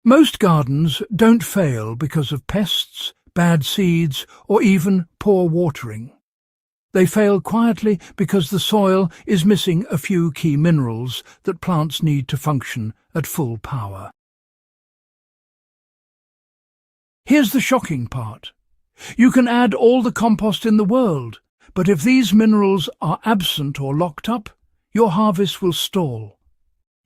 Most gardens don't fail because of pests, bad seeds, or even poor watering. They fail quietly because the soil is missing a few key minerals that plants need to function at full power. Here's the shocking part. You can add all the compost in the world, but if these minerals are absent or locked up, your harvest will stall.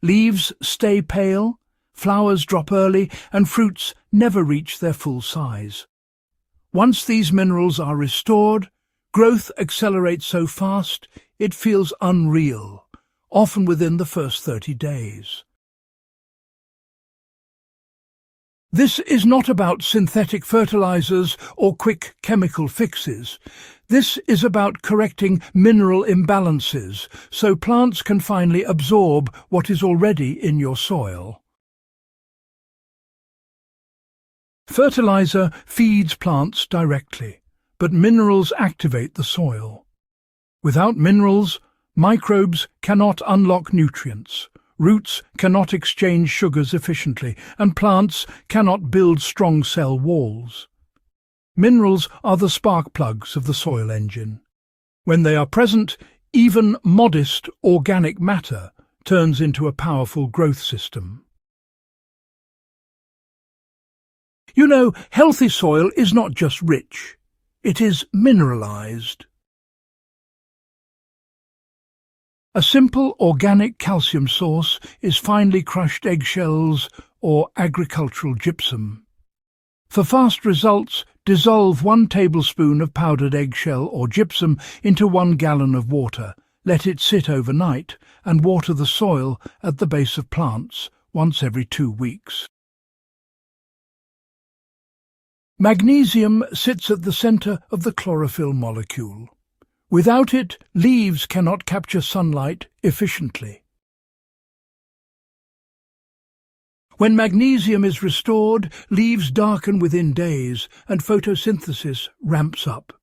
Leaves stay pale, flowers drop early, and fruits never reach their full size. Once these minerals are restored, growth accelerates so fast it feels unreal, often within the first 30 days. This is not about synthetic fertilizers or quick chemical fixes. This is about correcting mineral imbalances so plants can finally absorb what is already in your soil. Fertilizer feeds plants directly, but minerals activate the soil. Without minerals, microbes cannot unlock nutrients. Roots cannot exchange sugars efficiently, and plants cannot build strong cell walls. Minerals are the spark plugs of the soil engine. When they are present, even modest organic matter turns into a powerful growth system. You know, healthy soil is not just rich, it is mineralized. A simple organic calcium source is finely crushed eggshells or agricultural gypsum. For fast results, dissolve 1 tablespoon of powdered eggshell or gypsum into 1 gallon of water. Let it sit overnight and water the soil at the base of plants once every 2 weeks. Magnesium sits at the center of the chlorophyll molecule. Without it, leaves cannot capture sunlight efficiently. When magnesium is restored, leaves darken within days and photosynthesis ramps up.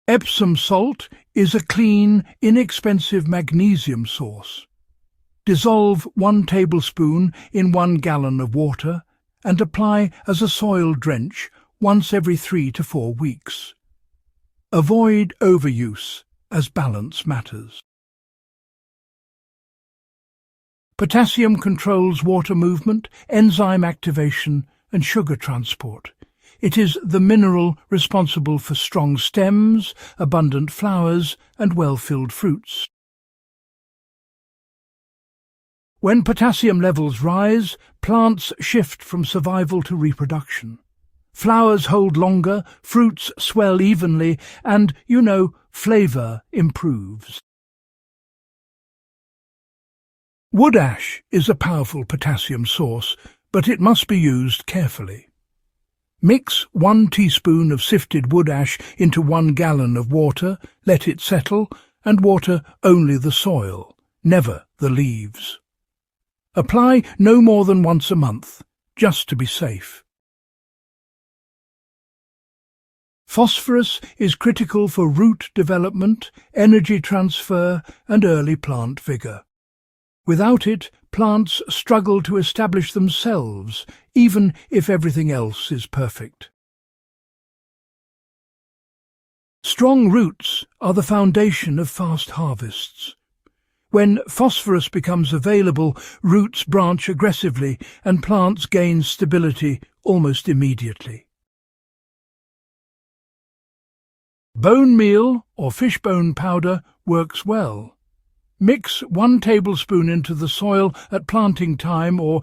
Epsom salt is a clean, inexpensive magnesium source. Dissolve 1 tablespoon in 1 gallon of water and apply as a soil drench once every 3 to 4 weeks. Avoid overuse, as balance matters. Potassium controls water movement, enzyme activation, and sugar transport. It is the mineral responsible for strong stems, abundant flowers, and well-filled fruits. When potassium levels rise, plants shift from survival to reproduction. Flowers hold longer, fruits swell evenly, and, flavor improves. Wood ash is a powerful potassium source, but it must be used carefully. Mix 1 teaspoon of sifted wood ash into 1 gallon of water, let it settle, and water only the soil, never the leaves. Apply no more than once a month, just to be safe. Phosphorus is critical for root development, energy transfer, and early plant vigor. Without it, plants struggle to establish themselves, even if everything else is perfect. Strong roots are the foundation of fast harvests. When phosphorus becomes available, roots branch aggressively and plants gain stability almost immediately. Bone meal or fishbone powder works well. Mix 1 tablespoon into the soil at planting time or,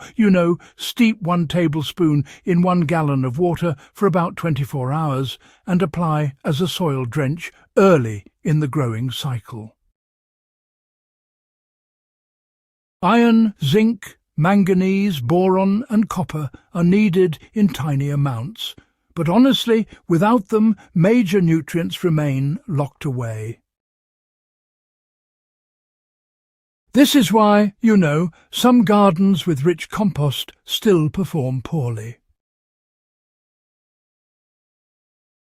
steep 1 tablespoon in 1 gallon of water for about 24 hours and apply as a soil drench early in the growing cycle. Iron, zinc, manganese, boron and copper are needed in tiny amounts. But honestly, without them, major nutrients remain locked away. This is why, some gardens with rich compost still perform poorly.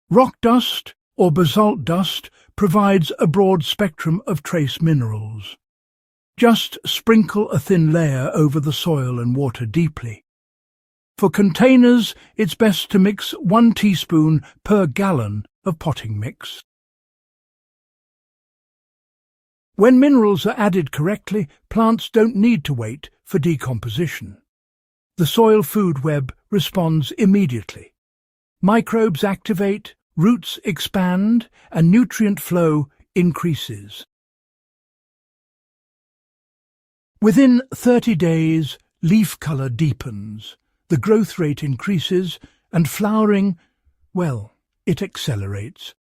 Rock dust or basalt dust provides a broad spectrum of trace minerals. Just sprinkle a thin layer over the soil and water deeply. For containers, it's best to mix 1 teaspoon per gallon of potting mix. When minerals are added correctly, plants don't need to wait for decomposition. The soil food web responds immediately. Microbes activate, roots expand, and nutrient flow increases. Within 30 days, leaf colour deepens, the growth rate increases, and flowering, well, it accelerates.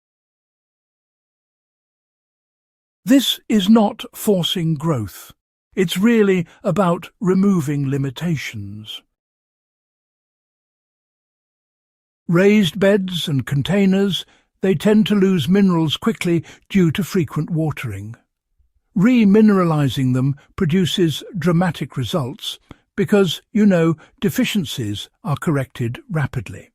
This is not forcing growth. It's really about removing limitations. Raised beds and containers, they tend to lose minerals quickly due to frequent watering. Remineralizing them produces dramatic results because, deficiencies are corrected rapidly.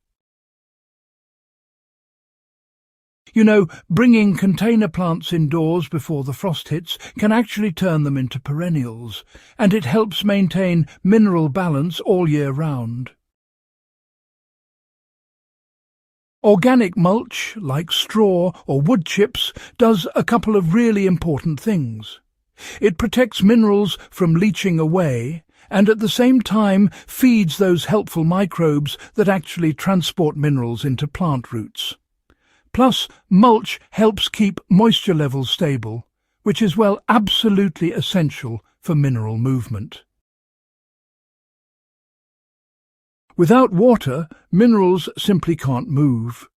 Bringing container plants indoors before the frost hits can actually turn them into perennials, and it helps maintain mineral balance all year round. Organic mulch, like straw or wood chips, does a couple of really important things. It protects minerals from leaching away, and at the same time feeds those helpful microbes that actually transport minerals into plant roots. Plus, mulch helps keep moisture levels stable, which is, absolutely essential for mineral movement. Without water, minerals simply can't move.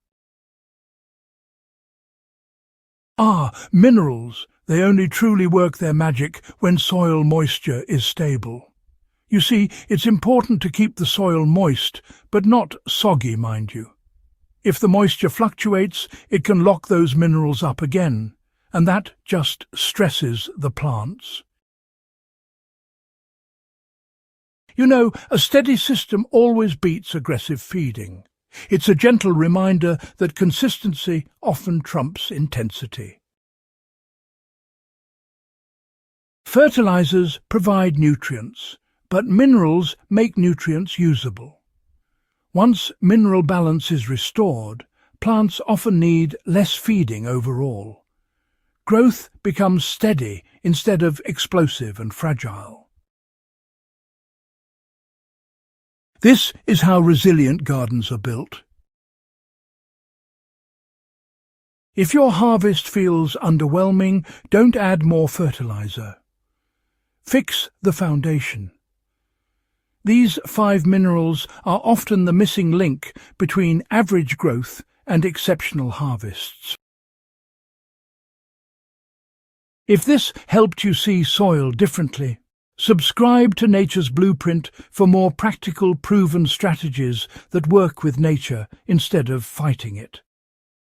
Minerals! They only truly work their magic when soil moisture is stable. You see, it's important to keep the soil moist, but not soggy, mind you. If the moisture fluctuates, it can lock those minerals up again, and that just stresses the plants. A steady system always beats aggressive feeding. It's a gentle reminder that consistency often trumps intensity. Fertilizers provide nutrients, but minerals make nutrients usable. Once mineral balance is restored, plants often need less feeding overall. Growth becomes steady instead of explosive and fragile. This is how resilient gardens are built. If your harvest feels underwhelming, don't add more fertilizer. Fix the foundation. These 5 minerals are often the missing link between average growth and exceptional harvests. If this helped you see soil differently, subscribe to Nature's Blueprint for more practical, proven strategies that work with nature instead of fighting it.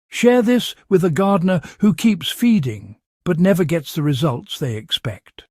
Share this with a gardener who keeps feeding but never gets the results they expect.